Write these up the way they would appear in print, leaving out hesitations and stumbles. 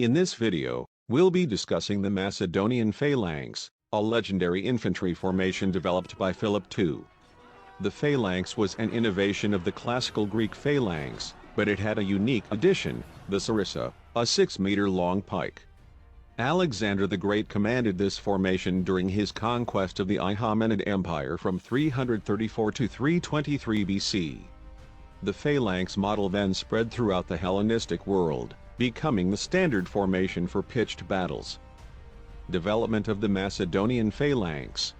In this video, we'll be discussing the Macedonian Phalanx, a legendary infantry formation developed by Philip II. The phalanx was an innovation of the classical Greek phalanx, but it had a unique addition, the sarissa, a 6-meter-long pike. Alexander the Great commanded this formation during his conquest of the Achaemenid Empire from 334 to 323 BC. The phalanx model then spread throughout the Hellenistic world, becoming the standard formation for pitched battles. Development of the Macedonian Phalanx.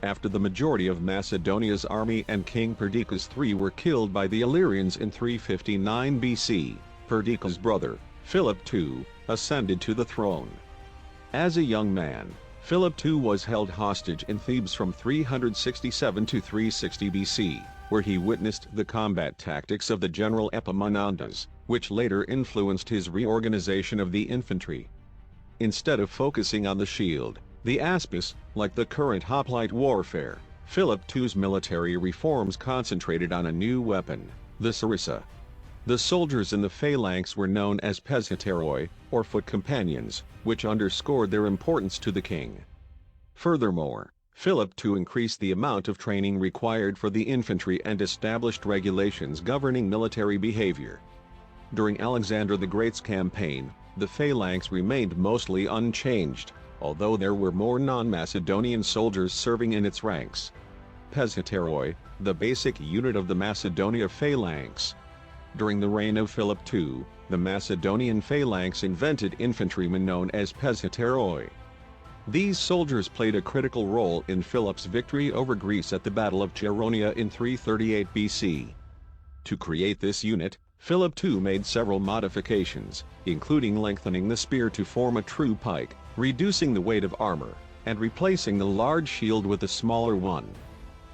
After the majority of Macedonia's army and King Perdiccas III were killed by the Illyrians in 359 BC, Perdiccas' brother, Philip II, ascended to the throne. As a young man, Philip II was held hostage in Thebes from 367 to 360 BC, where he witnessed the combat tactics of the general Epaminondas, which later influenced his reorganization of the infantry. Instead of focusing on the shield, the aspis, like the current hoplite warfare, Philip II's military reforms concentrated on a new weapon, the sarissa. The soldiers in the phalanx were known as pesheteroi, or foot companions, which underscored their importance to the king. Furthermore, Philip II increased the amount of training required for the infantry and established regulations governing military behavior. During Alexander the Great's campaign, the phalanx remained mostly unchanged, although there were more non-Macedonian soldiers serving in its ranks. Pesheteroi, the basic unit of the Macedonia phalanx. During the reign of Philip II, the Macedonian phalanx invented infantrymen known as pesheteroi. These soldiers played a critical role in Philip's victory over Greece at the Battle of Chaeronea in 338 BC. To create this unit, Philip II made several modifications, including lengthening the spear to form a true pike, reducing the weight of armor, and replacing the large shield with a smaller one.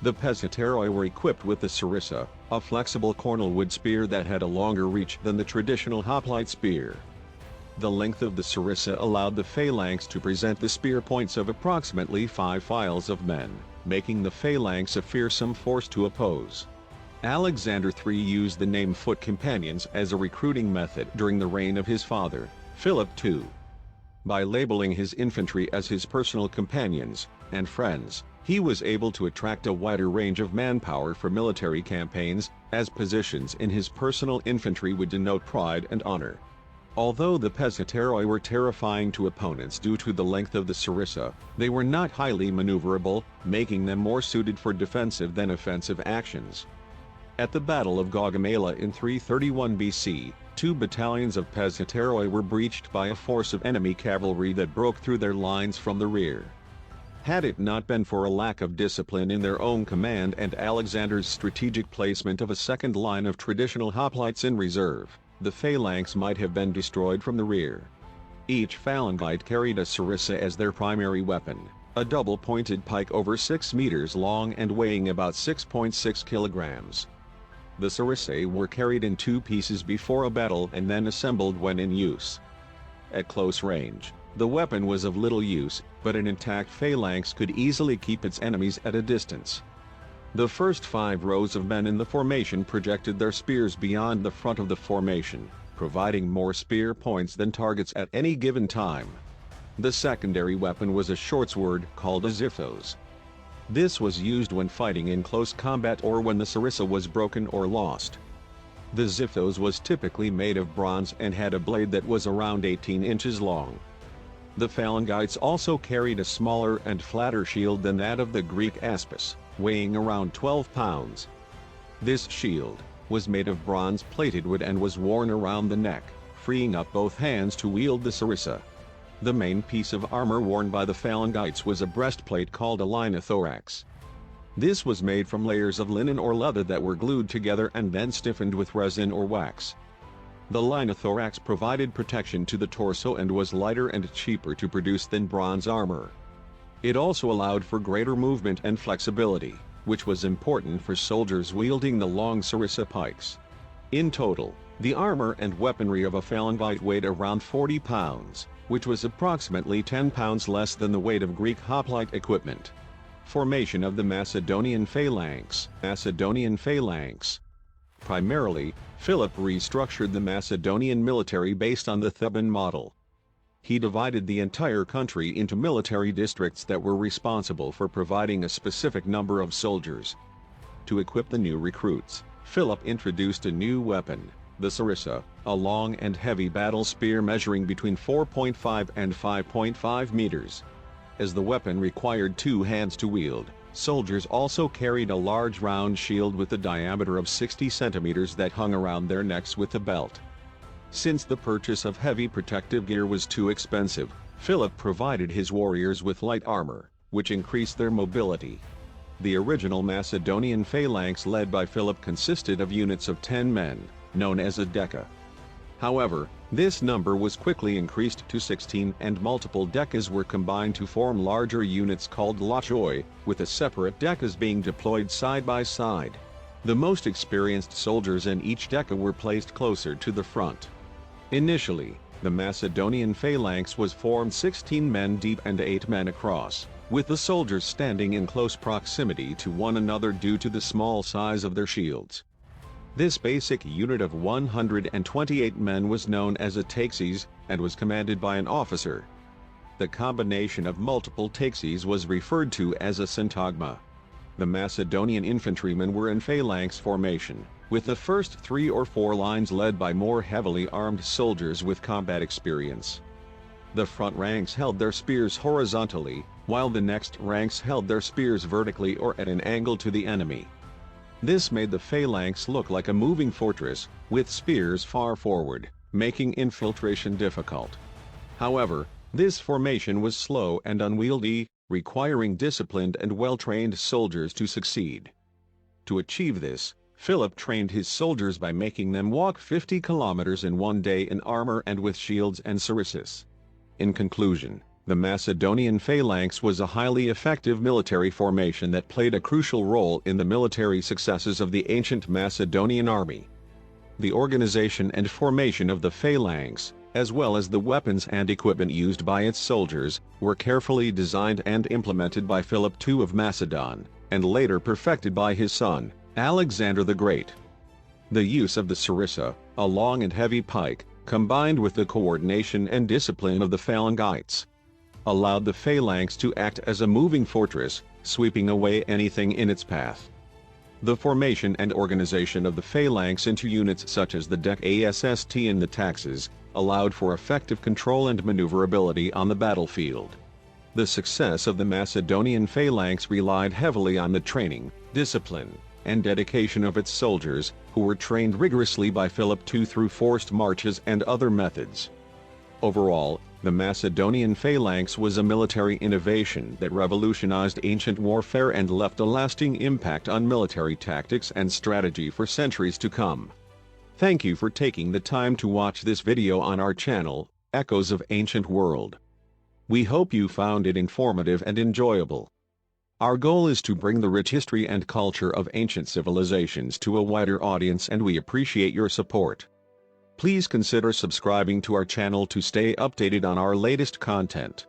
The pesheteroi were equipped with the sarissa, a flexible cornel-wood spear that had a longer reach than the traditional hoplite spear. The length of the sarissa allowed the phalanx to present the spear points of approximately 5 files of men, making the phalanx a fearsome force to oppose. Alexander III used the name foot companions as a recruiting method during the reign of his father, Philip II. By labeling his infantry as his personal companions and friends, he was able to attract a wider range of manpower for military campaigns, as positions in his personal infantry would denote pride and honor. Although the pesheteroi were terrifying to opponents due to the length of the sarissa, they were not highly maneuverable, making them more suited for defensive than offensive actions. At the Battle of Gaugamela in 331 BC, 2 battalions of pesheteroi were breached by a force of enemy cavalry that broke through their lines from the rear. Had it not been for a lack of discipline in their own command and Alexander's strategic placement of a second line of traditional hoplites in reserve, the phalanx might have been destroyed from the rear. Each phalangite carried a sarissa as their primary weapon, a double-pointed pike over 6 meters long and weighing about 6.6 kilograms. The sarissae were carried in 2 pieces before a battle and then assembled when in use. At close range, the weapon was of little use, but an intact phalanx could easily keep its enemies at a distance. The first 5 rows of men in the formation projected their spears beyond the front of the formation, providing more spear points than targets at any given time. The secondary weapon was a short sword called a xiphos. This was used when fighting in close combat or when the sarissa was broken or lost. The xiphos was typically made of bronze and had a blade that was around 18 inches long. The phalangites also carried a smaller and flatter shield than that of the Greek aspis, weighing around 12 pounds. This shield was made of bronze-plated wood and was worn around the neck, freeing up both hands to wield the sarissa. The main piece of armor worn by the phalangites was a breastplate called a linothorax. This was made from layers of linen or leather that were glued together and then stiffened with resin or wax. The linothorax provided protection to the torso and was lighter and cheaper to produce than bronze armor. It also allowed for greater movement and flexibility, which was important for soldiers wielding the long sarissa pikes. In total, the armor and weaponry of a phalangite weighed around 40 pounds, which was approximately 10 pounds less than the weight of Greek hoplite equipment. Formation of the Macedonian Phalanx. Primarily, Philip restructured the Macedonian military based on the Theban model. He divided the entire country into military districts that were responsible for providing a specific number of soldiers. To equip the new recruits, Philip introduced a new weapon, the sarissa, a long and heavy battle spear measuring between 4.5 and 5.5 meters. As the weapon required 2 hands to wield, soldiers also carried a large round shield with a diameter of 60 centimeters that hung around their necks with a belt. Since the purchase of heavy protective gear was too expensive, Philip provided his warriors with light armor, which increased their mobility. The original Macedonian Phalanx led by Philip consisted of units of 10 men, known as a deca. However, this number was quickly increased to 16 and multiple decas were combined to form larger units called lachoi, with the separate decas being deployed side by side. The most experienced soldiers in each deca were placed closer to the front. Initially, the Macedonian Phalanx was formed 16 men deep and 8 men across, with the soldiers standing in close proximity to one another due to the small size of their shields. This basic unit of 128 men was known as a taxis, and was commanded by an officer. The combination of multiple taxis was referred to as a syntagma. The Macedonian infantrymen were in phalanx formation, with the first 3 or 4 lines led by more heavily armed soldiers with combat experience. The front ranks held their spears horizontally, while the next ranks held their spears vertically or at an angle to the enemy. This made the phalanx look like a moving fortress, with spears far forward, making infiltration difficult. However, this formation was slow and unwieldy, requiring disciplined and well-trained soldiers to succeed. To achieve this, Philip trained his soldiers by making them walk 50 kilometers in one day in armor and with shields and sarissas. In conclusion, the Macedonian Phalanx was a highly effective military formation that played a crucial role in the military successes of the ancient Macedonian army. The organization and formation of the Phalanx, as well as the weapons and equipment used by its soldiers, were carefully designed and implemented by Philip II of Macedon, and later perfected by his son, Alexander the Great. The use of the sarissa, a long and heavy pike, combined with the coordination and discipline of the phalangites, allowed the phalanx to act as a moving fortress, sweeping away anything in its path. The formation and organization of the phalanx into units such as the DEC-ASST and the taxes allowed for effective control and maneuverability on the battlefield. The success of the Macedonian Phalanx relied heavily on the training, discipline, and dedication of its soldiers, who were trained rigorously by Philip II through forced marches and other methods. Overall, the Macedonian Phalanx was a military innovation that revolutionized ancient warfare and left a lasting impact on military tactics and strategy for centuries to come. Thank you for taking the time to watch this video on our channel, Echoes of Ancient World. We hope you found it informative and enjoyable. Our goal is to bring the rich history and culture of ancient civilizations to a wider audience, and we appreciate your support. Please consider subscribing to our channel to stay updated on our latest content.